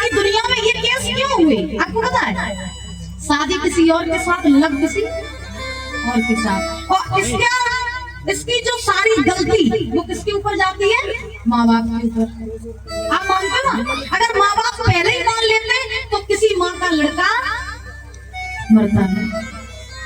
की दुनिया में ये केस क्यों हुए आपको पता है? शादी किसी और के साथ, लव किसी और के साथ, और इसकी जो सारी गलती वो किसके ऊपर जाती है? माँ बाप के ऊपर। आप मानते हो ना? अगर माँ बाप पहले ही मान लेते तो किसी माँ का लड़का मरता नहीं।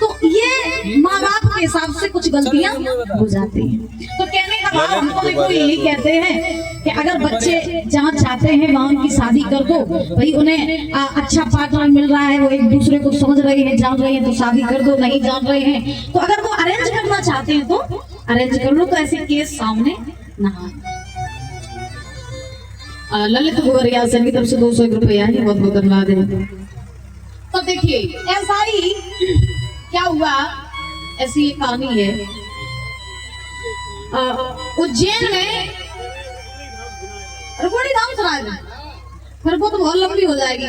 तो ये माँ बाप के हिसाब से कुछ गलतियां हो जाती हैं। तो कहने का भाव हम तो देखो यही कहते हैं कि अगर बच्चे जहाँ चाहते हैं वहाँ उनकी शादी कर दो भाई, उन्हें अच्छा पार्टनर मिल रहा है, वो एक दूसरे को समझ रहे हैं, जान रहे हैं, तो शादी कर दो। नहीं जान रहे हैं तो अगर वो अरेंज करना चाहते हैं तो अरेंज कर लो, तो ऐसे केस सामने ना आए। ललित गोवरिया सर की तरफ से 201 रुपया है, बहुत बहुत धन्यवाद है। तो देखिए ऐसा ही क्या हुआ, ऐसी एक कहानी है। उज्जैन में रुकोड़ी नाम सुना है, फिर वो तो बहुत लंबी हो जाएगी।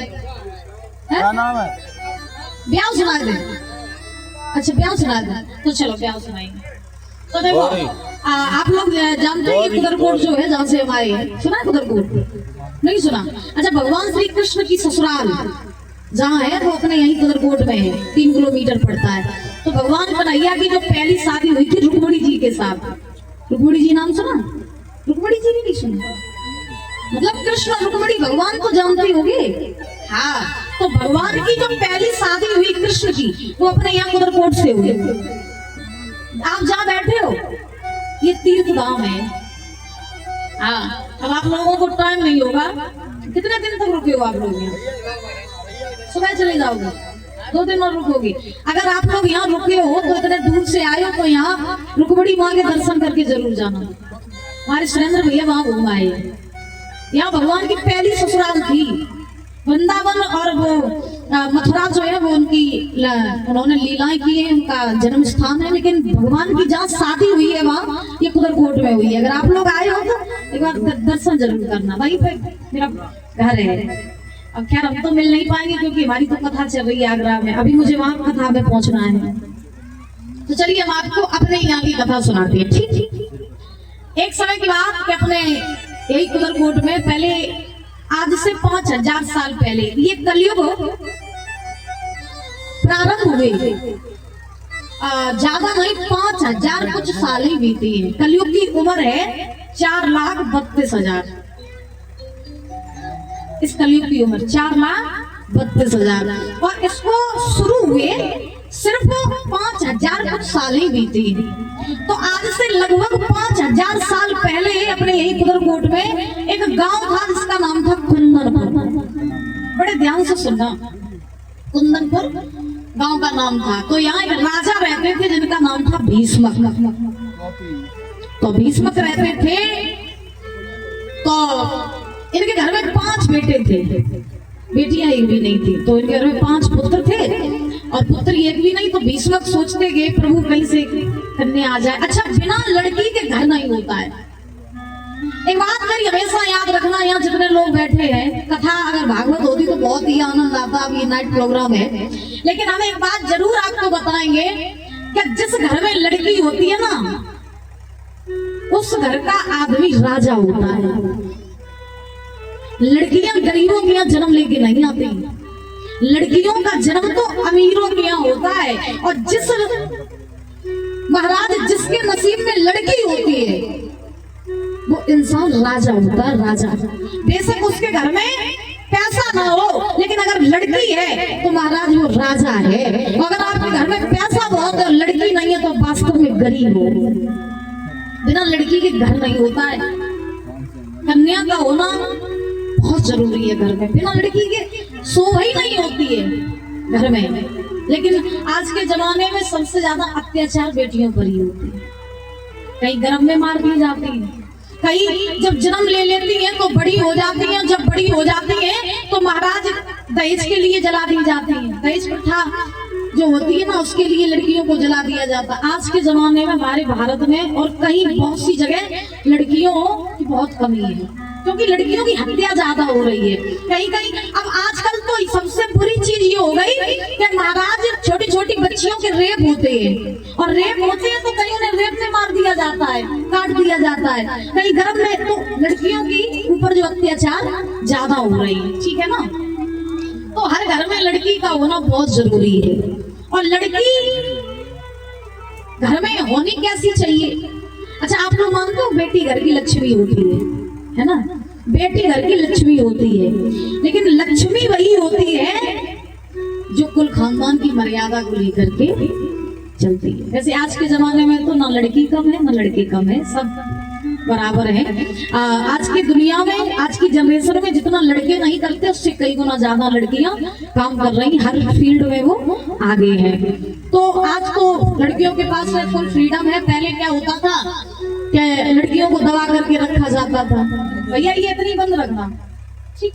क्या नाम है? ब्याह सुना दे। अच्छा ब्याह सुना दे, तो चलो ब्याह सुनाएंगे। तो देखो आप लोग जानते हैं कुदरकोट जो है, जहाँ से हमारे सुना है कुदरकोट? नहीं सुना? अच्छा, भगवान श्री कृष्ण की ससुराल जहाँ है वो अपने यही कुदरकोट में है, 3 किलोमीटर पड़ता है। तो भगवान कन्हैया की जो पहली शादी हुई थी रुक्मिणी जी के साथ, रुक्मिणी जी नाम सुना? रुक्मिणी जी भी नहीं सुना? मतलब कृष्ण रुक्मिणी भगवान को जानते होंगे। हाँ, तो भगवान की जो पहली शादी हुई कृष्ण की वो अपने यहाँ कुदरकोट से हुई। आप जहाँ बैठे हो ये तीर्थ गांव है। हाँ, अब आप लोगों को टाइम नहीं होगा, कितने दिन तक रुके हो आप लोग यहाँ? सुबह चले जाओगे, 2 दिन और रुकोगे। अगर आप लोग यहाँ रुके हो तो इतने दूर से आए हो तो यहाँ रुक्मिणी माँ के दर्शन करके जरूर जाना। हमारे सुरेंद्र भैया वहाँ घूम आए। यहाँ भगवान की पहली ससुराल थी। वृंदावन और वो मथुरा जो है वो उन्होंने लीलाएं की है, उनका जन्म स्थान है, लेकिन भगवान की जहाँ शादी हुई है वहाँ ये कुदरकोट में हुई है। अगर आप लोग आए हो तो एक बार दर्शन जरूर करना। वहीं पे मेरा घर है। अब खैर हम तो मिल नहीं पाएंगे क्योंकि हमारी तो कथा चल रही है आगरा में, अभी मुझे वहां कथा में पहुंचना है। तो चलिए हम आपको अपने यहाँ की कथा सुनाते हैं। ठीक। एक समय की बात कि अपने यही कुदरकोट में पहले आज से 5000 साल पहले ये कलयुग प्रारंभ हुए। ज्यादा नहीं, 5000 कुछ साल ही बीती है। कलयुग की उम्र है 4,32,000। इस कलयुग की उम्र 4,32,000 और इसको शुरू हुए सिर्फ 5000 कुछ साल ही बीती। तो आज से लगभग 5000 साल पहले अपने यही कुदरकोट में एक गांव था जिसका नाम था कुंदनपुर। बड़े ध्यान से सुनना, कुंदनपुर गांव का नाम था। तो यहाँ एक राजा रहते थे जिनका नाम था भीष्मक। तो भीष्मक रहते थे, तो इनके घर में 5 बेटे थे, बेटियां एक भी नहीं थी। तो इनके घर में 5 पुत्र थे और पुत्र एक भी नहीं। तो भीष्मक सोचते गए प्रभु कहीं से कन्या आ जाए। अच्छा, बिना लड़की के घर नहीं होता है। एक बात मेरी हमेशा याद रखना, यहाँ जितने लोग बैठे हैं, कथा अगर भागवत होती तो बहुत ही आनंद आता। अभी नाइट प्रोग्राम है, लेकिन हम एक बात जरूर आपको बताएंगे कि जिस घर में लड़की होती है ना, उस घर का आदमी राजा होता है। लड़कियां गरीबों के यहाँ जन्म लेके नहीं आती, लड़कियों का जन्म तो अमीरों के यहाँ होता है। और जिस महाराज जिसके नसीब में लड़की होती है वो इंसान राजा होता है, राजा। बेशक उसके घर में पैसा ना हो, लेकिन अगर लड़की है तो महाराज वो राजा है। अगर आपके घर में पैसा बहुत है, लड़की नहीं है, तो वास्तव में गरीब हो। बिना लड़की के घर नहीं होता है। कन्या का होना बहुत जरूरी है घर में। बिना लड़की के शोभा ही नहीं होती है घर में। लेकिन आज के जमाने में सबसे ज्यादा अत्याचार बेटियों पर ही होती है। कहीं गर्भ में मार दी जाती है, कहीं जब जन्म ले लेती हैं तो बड़ी हो जाती हैं, जब बड़ी हो जाती हैं तो महाराज दहेज के लिए जला दी जाती है। दहेज प्रथा जो होती है ना, उसके लिए लड़कियों को जला दिया जाता है। आज के जमाने में हमारे भारत में और कहीं बहुत सी जगह लड़कियों की बहुत कमी है, क्योंकि लड़कियों की हत्या ज्यादा हो रही है। कहीं कहीं अब आजकल तो सबसे बुरी चीज ये हो गई कि महाराज छोटी छोटी बच्चियों के रेप होते हैं, और रेप होते हैं तो कहीं उन्हें रेप में मार दिया जाता है, काट दिया जाता है, कहीं घर में तो लड़कियों की ऊपर जो अत्याचार ज्यादा हो रही है, ठीक है ना। तो हर घर में लड़की का होना बहुत जरूरी है, और लड़की घर में होनी कैसी चाहिए। अच्छा, आप लोग मानते हो बेटी घर की लक्ष्मी होती है ना, बेटी घर की लक्ष्मी होती है, लेकिन लक्ष्मी वही होती है जो कुल खानदान की मर्यादा को लेकर के चलती है। वैसे आज के जमाने में तो ना लड़की कम है ना लड़के कम है, सब बराबर है। आज की दुनिया में, आज की जनरेशन में जितना लड़के नहीं करते उससे कई गुना ज्यादा लड़कियां काम कर रही, हर फील्ड में वो आगे हैं। तो आज तो लड़कियों के पास फुल फ्रीडम है। पहले क्या होता था कि लड़कियों को दबा करके रखा जाता था, भैया ये इतनी बंद रखना, ठीक।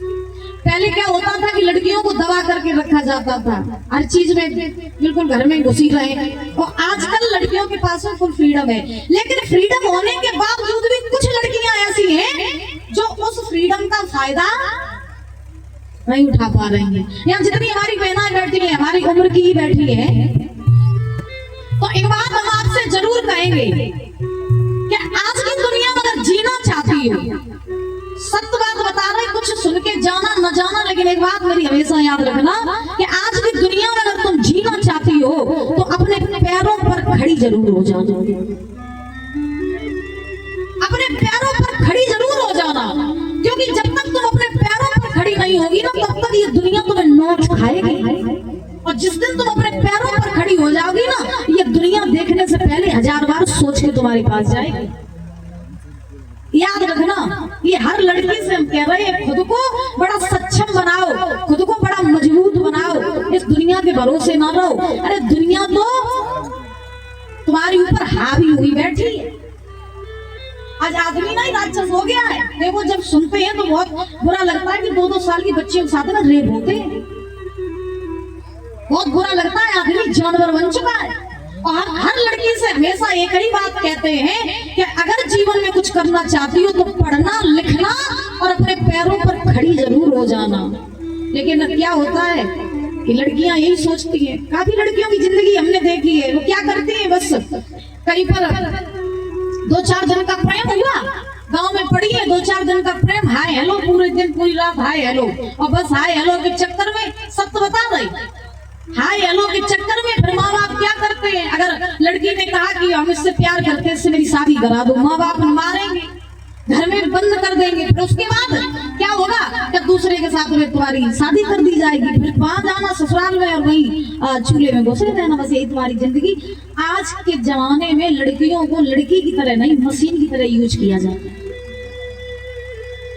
पहले क्या होता था कि लड़कियों को दबा करके रखा जाता था, हर चीज में बिल्कुल घर में घुसी रहे। और आजकल लड़कियों के पास में फुल फ्रीडम है, लेकिन फ्रीडम होने के बावजूद भी कुछ लड़कियां ऐसी हैं जो उस फ्रीडम का फायदा नहीं उठा पा रही हैं। यहाँ जितनी हमारी बहनाएं बैठी है, हमारी उम्र की ही बैठी है, तो एक बात हम आपसे जरूर कहेंगे कि आज की दुनिया में अगर जीना चाहती हो, सत्य बात बता रहे, कुछ सुन के जाना न जाना, लेकिन एक बात मेरी हमेशा याद रखना कि आज की दुनिया में अगर तुम जीना चाहती हो तो अपने पैरों पर खड़ी जरूर हो जाना, अपने पैरों पर खड़ी जरूर हो जाना, क्योंकि जब तक तुम अपने पैरों पर खड़ी नहीं होगी ना, तब तक ये दुनिया तुम्हें नोच खाएगी। और जिस दिन तुम अपने पैरों पर खड़ी हो जाओगी ना, ये दुनिया देखने से पहले 1000 बार सोच के तुम्हारे पास जाएगी। याद रखना, ये हर लड़की से हम कह रहे हैं, खुद को बड़ा सक्षम बनाओ, खुद को बड़ा मजबूत बनाओ, इस दुनिया के भरोसे ना रहो। अरे दुनिया तो तुम्हारे ऊपर हावी हुई बैठी है। आज आदमी नहीं राक्षस हो गया है। देखो, जब सुनते हैं तो बहुत बुरा लगता है कि 2-2 साल की बच्चियों के साथ में रेप होते हैं, बहुत बुरा लगता है। आदमी जानवर बन चुका है। और हर लड़की से हमेशा एक ही बात कहते हैं कि अगर जीवन में कुछ करना चाहती हो तो पढ़ना लिखना और अपने पैरों पर खड़ी जरूर हो जाना। लेकिन क्या होता है कि लड़कियां यही सोचती हैं, काफी लड़कियों की जिंदगी हमने देखी है, वो क्या करती हैं, बस कहीं पर 2-4 दिन का प्रेम हुआ, गांव में पड़ी है, 2-4 दिन का प्रेम, हाय हेलो, पूरे दिन पूरी रात हाय हेलो, और बस हाय हेलो के चक्कर में सत्य बता रही, हाय हेलो के चक्कर में फिर माँ बाप क्या करते हैं, अगर लड़की ने कहा कि हम इससे प्यार करते हैं, इससे मेरी शादी करा दो, माँ बाप मारेंगे, घर में बंद कर देंगे। फिर उसके बाद क्या होगा कि दूसरे के साथ में तुम्हारी शादी कर दी जाएगी, फिर वहां जाना ससुराल में और वहीं चूल्हे में घुसे रहना, बस यही तुम्हारी जिंदगी। आज के जमाने में लड़कियों को लड़की की तरह नहीं, मशीन की तरह यूज किया जाता है।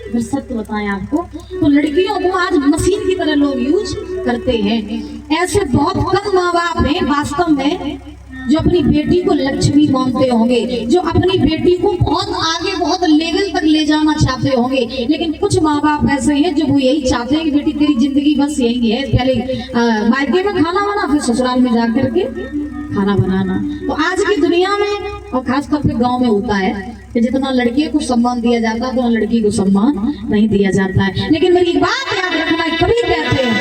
अगर सत्य बताएं आपको तो लड़कियों को आज मशीन की तरह लोग यूज करते हैं। ऐसे बहुत कम माँ बाप हैं वास्तव में जो अपनी बेटी को लक्ष्मी मानते होंगे, जो अपनी बेटी को बहुत आगे बहुत लेवल तक ले जाना चाहते होंगे। लेकिन कुछ माँ बाप ऐसे हैं जो वो यही चाहते हैं कि बेटी तेरी जिंदगी बस यही है, पहले मायके में खाना बना, फिर ससुराल में जाकर के खाना बनाना। तो आज की दुनिया में और खासतौर पे गांव में होता है कि जितना लड़की को सम्मान दिया जाता है उतना लड़की को सम्मान नहीं दिया जाता है। लेकिन मेरी बात याद रखना, कभी कहते हैं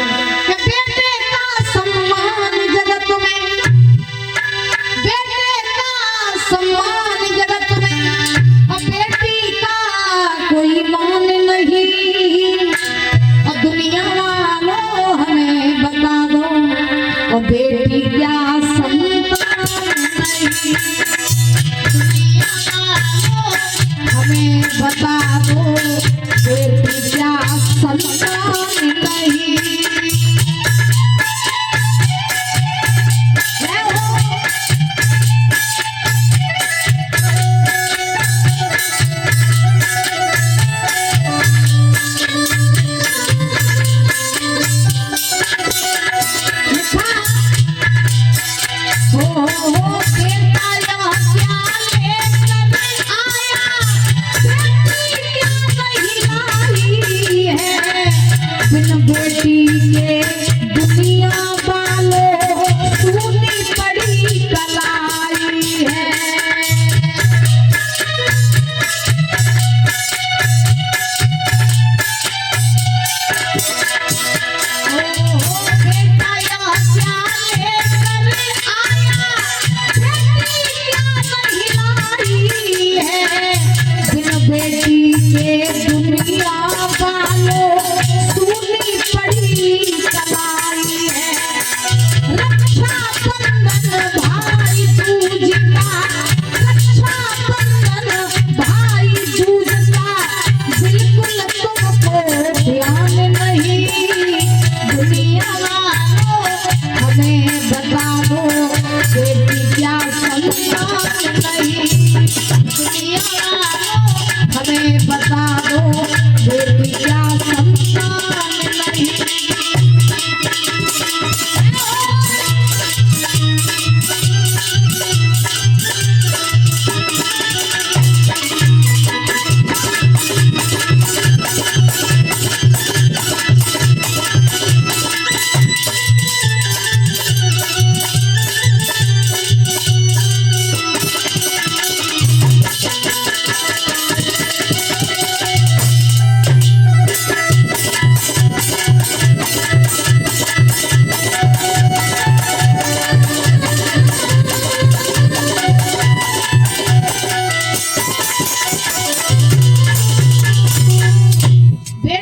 कि बेटे का सम्मान जगत में, बेटे का सम्मान जगत में, और बेटी का कोई मान नहीं, और दुनिया वालों हमें बता दो, और बेटी क्या हमें बता दो, बेटी क्या संतान नहीं।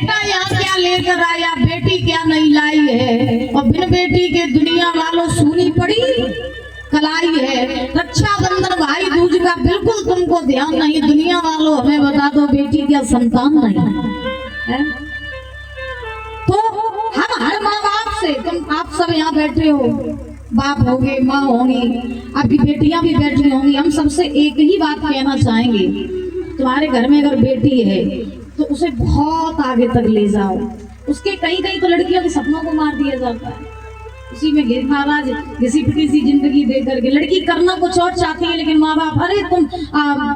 बेटा यहाँ क्या लेकर आया, बेटी क्या नहीं लाई है, और बिन बेटी के दुनिया वालों सूनी पड़ी कलाई है। रक्षाबंधन भाई दूज का बिल्कुल तुमको ध्यान नहीं, दुनिया वालों हमें बता दो बेटी क्या संतान नहीं है? तो हम हर माँ बाप से, तुम आप सब यहाँ बैठे हो, बाप होंगे, माँ होंगी, आपकी बेटियां भी बैठी होंगी, हम सबसे एक ही बात कहना चाहेंगे, तुम्हारे घर में अगर बेटी है तो उसे बहुत आगे तक ले जाओ। उसके कई तो लड़कियों के सपनों को मार दिया जाता है, उसी में महाराज घिसी पिटी सी जिंदगी दे करके। लड़की करना कुछ और चाहती है, लेकिन माँ बाप अरे तुम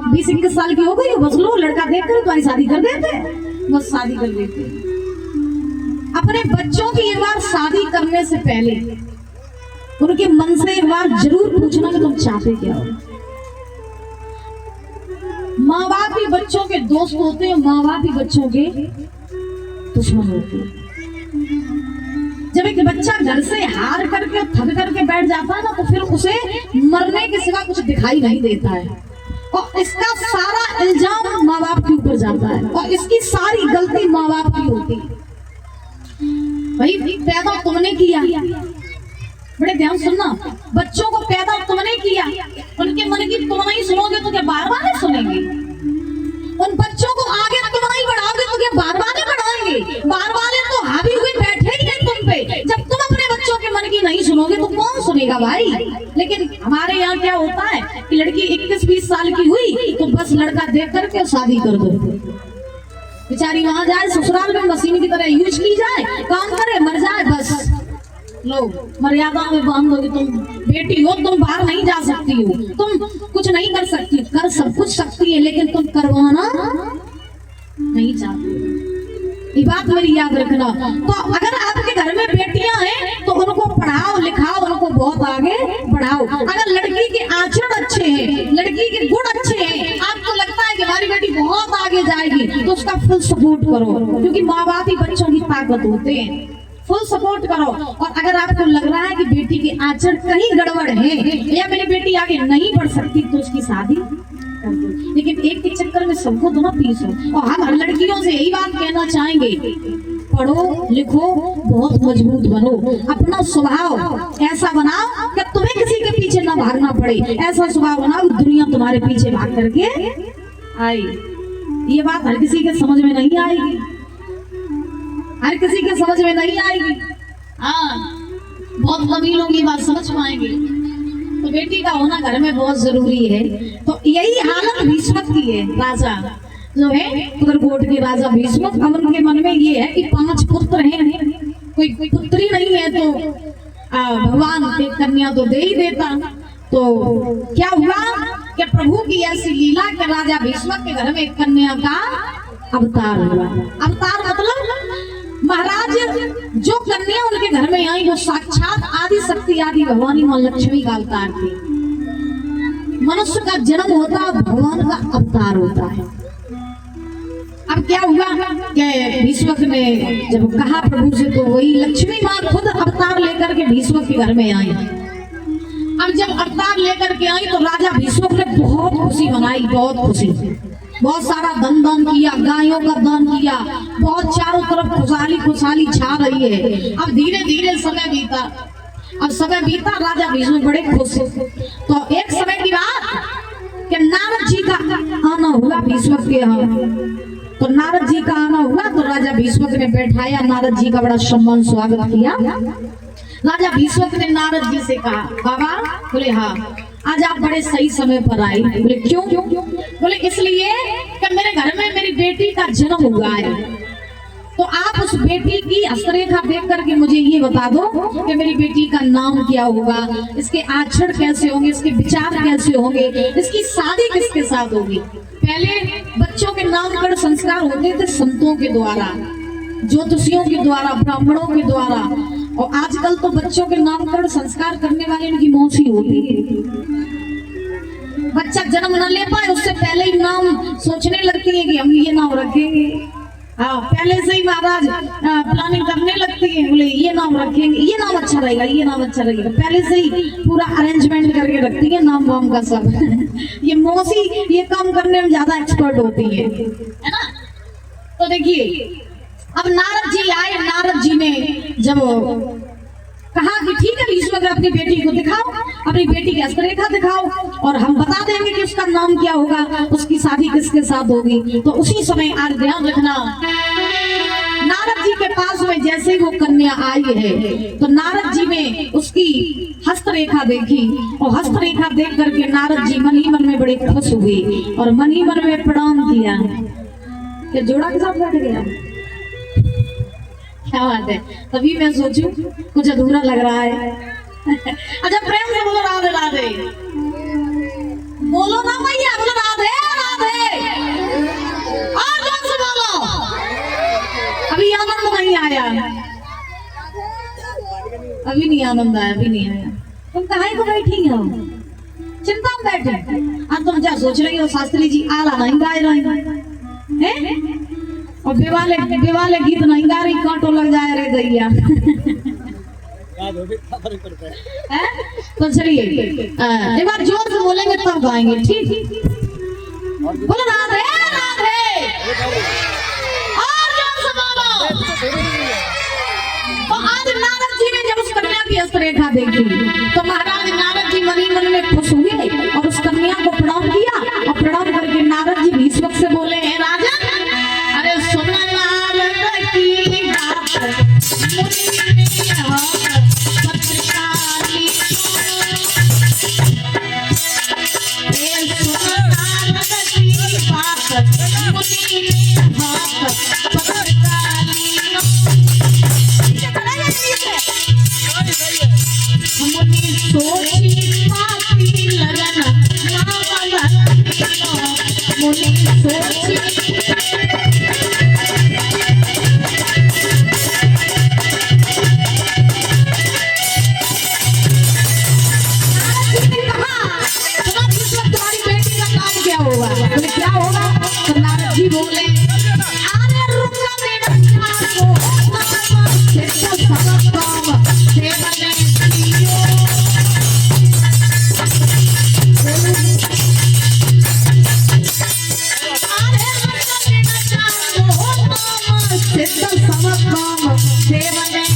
20-21 साल की हो गई हो, बस लो लड़का देख कर तुम्हारी शादी कर देते, बस शादी कर देते। अपने बच्चों की एक बार शादी करने से पहले उनके मन से एक बार जरूर पूछना कि तुम चाहते क्या हो। माँ बाप ही बच्चों के दोस्त होते हैं, माँ बाप ही बच्चों के दुश्मन होते हैं। जब एक बच्चा घर से हार करके थक करके बैठ जाता है ना, तो फिर उसे मरने के सिवा कुछ दिखाई नहीं देता है, और इसका सारा इल्जाम माँ बाप के ऊपर जाता है, और इसकी सारी गलती माँ बाप की होती है। भाई पैदा तुमने किया, बड़े ध्यान सुनना, बच्चों को पैदा तुमने किया, उनके मन की तुम नहीं सुनोगे तो क्या बार बार नहीं सुनेंगे? उन बच्चों को आगे तुम नहीं बढ़ाओगे तो क्या बार बार नहीं बढ़ाएंगे? बार बार तो हावी हुए बैठे ही नहीं तुम पे। जब तुम अपने बच्चों के मन की नहीं सुनोगे तो कौन सुनेगा भाई? लेकिन हमारे यहाँ क्या होता है कि लड़की 21-20 साल की हुई तो बस लड़का देख करके शादी कर दो, बेचारी वहां जाए ससुराल में मशीन की तरह यूज की जाए, काम करे मर जाए, बस लो मर्यादा में बांध दोगे। तुम बेटी हो, तुम बाहर नहीं जा सकती हो, तुम कुछ नहीं कर सकती, कर सब कुछ सकती है लेकिन तुम करवाना नहीं चाहती। ये बात मेरी याद रखना। तो अगर आपके घर में बेटियां हैं तो उनको पढ़ाओ लिखाओ, उनको बहुत आगे बढ़ाओ। अगर लड़की के आचरण अच्छे हैं, लड़की के गुण अच्छे हैं, आपको लगता है कि हमारी बेटी बहुत आगे जाएगी, तो उसका फुल सपोर्ट करो, क्योंकि माँ बाप ही बच्चों की ताकत होते हैं। फुल सपोर्ट करो। और अगर आपको लग रहा है कि बेटी के आचरण कहीं गड़बड़ है या मेरी बेटी आगे नहीं बढ़ सकती, तो उसकी शादी कर दो। लेकिन एक के चक्कर में सबको तो ना पीसो। और हम लड़कियों से यही बात कहना चाहेंगे, पढ़ो लिखो, बहुत मजबूत बनो, अपना स्वभाव ऐसा बनाओ कि तुम्हें किसी के पीछे ना भागना पड़े। ऐसा स्वभाव बनाओ दुनिया तुम्हारे पीछे भाग करके आई। ये बात हर किसी के समझ में नहीं आएगी, हर किसी के समझ में नहीं आएगी। हाँ, बहुत कम लोग ये बात समझ पाएंगे। तो बेटी का होना घर में बहुत जरूरी है। तो यही हालत भीष्मक की है। राजा जो है कुदरकोट के राजा भीष्मक, अब उनके मन में ये है कि 5 पुत्र हैं, कोई पुत्री नहीं है तो भगवान एक कन्या तो दे ही देता। तो क्या हुआ कि प्रभु की ऐसी लीला कि राजा भीष्मक के घर में एक कन्या का अवतार हुआ। अवतार मतलब महाराज जो कन्या उनके घर में आई वो साक्षात आदि शक्ति आदि भवानी मां लक्ष्मी का अवतार थी। मनुष्य का जन्म होता है, भगवान का अवतार होता है। अब क्या हुआ कि भीष्मक ने जब कहा प्रभु से, तो वही लक्ष्मी मां खुद अवतार लेकर के भीष्मक के घर में आई। अब जब अवतार लेकर के आई तो राजा भीष्मक ने बहुत खुशी मनाई, बहुत खुशी, बहुत सारा धन दान किया, गायों का दान किया, बहुत चारों तरफ खुशहाली खुशहाली छा रही है। अब धीरे धीरे समय बीता, अब समय बीता, राजा भीष्मक बड़े खुश। तो एक समय की बात कि नारद जी का आना हुआ भीष्मक के यहाँ। तो नारद जी का आना हुआ तो राजा भीष्मक ने बैठाया, नारद जी का बड़ा सम्मान स्वागत किया। राजा भीष्मक ने नारद जी से कहा, बाबा, बोले हाँ, आज आप बड़े सही समय पर आए। बोले क्यों? बोले इसलिए कि मेरे घर में मेरी बेटी का जन्म हुआ है, तो आप उस बेटी की हस्तरेखा देख करके मुझे ये बता दो कि मेरी बेटी का नाम क्या होगा, इसके आचरण कैसे होंगे, इसके विचार कैसे होंगे, इसकी शादी किसके साथ होगी। पहले बच्चों के नामकरण संस्कार होते थे संतों के द्वारा, ज्योतिषियों के द्वारा, ब्राह्मणों के द्वारा, और आजकल तो बच्चों के नामकरण संस्कार करने वाले उनकी मौसी होती है। बच्चा जन्म न ले पाए उससे पहले ही नाम सोचने लगती है कि हम ये नाम रखेंगे। हाँ, पहले से ही महाराज प्लानिंग करने लगती है, बोले ये नाम रखेंगे, ये नाम अच्छा रहेगा, ये नाम अच्छा रहेगा, पहले से ही पूरा अरेंजमेंट करके रखती है नाम वाम का सब। ये मौसी ये काम करने में ज्यादा एक्सपर्ट होती है ना। तो देखिए अब नारद जी आए, नारद जी ने जब कहा कि ठीक है विष्णु अपनी बेटी को दिखाओ, अपनी बेटी की हस्तरेखा दिखाओ और हम बता देंगे कि उसका नाम क्या होगा, उसकी शादी किसके साथ होगी। तो उसी समय आज ध्यान रखना, नारद जी के पास में जैसे ही वो कन्या आई है तो नारद जी ने उसकी हस्तरेखा देखी और हस्तरेखा देख करके नारद जी मन ही मन में बड़े खुश हुए और मन ही मन में प्रणाम किया कि जोड़ा के साथ बैठ गया। क्या बात है। तभी मैं सोचूं कुछ अधूरा लग रहा है। अच्छा प्रेम से बोलो राधे राधे, बोलो ना भैया, बोलो राधे राधे, और जोर से बोलो। अभी आनंद नहीं आया, अभी नहीं आनंद आया, अभी नहीं आया। तुम कहाँ को बैठी हो, चिंता में बैठे। अब तुम क्या सोच रही हो शास्त्री जी आला नहीं गाए रहे और बेवाले गीत नहीं गा रही, कांटो लग जाए रे दैया। तो चलिए एक बार जोर से बोलेंगे तब गाएंगे, ठीक? बोलो राधे राधे, और जोर से बोलो। तो आज नारद जी ने जब उस कन्या की हस्तरेखा देखी तो महाराज नारद जी मन ही मन में खुश हुए और उस कन्या को प्रणाम किया और प्रणाम करके नारद जी भीष्मक से बोले, हे राजन, अरे सुन नारद की बात, मुनि पत्रकाली, सुन नारद की बात, मुनि पत्रकाली, मुनि सोची पाती लगन मुनि सोची। क्या होगा? तो नारद जी बोले, अरे रुका मेरा सब काम से बने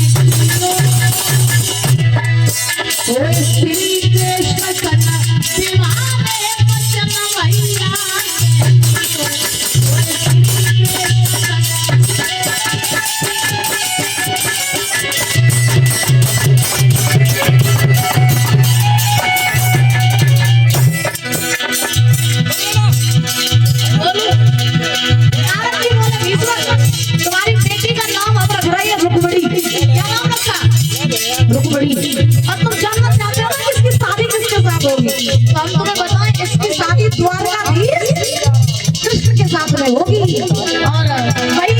होगी और भाई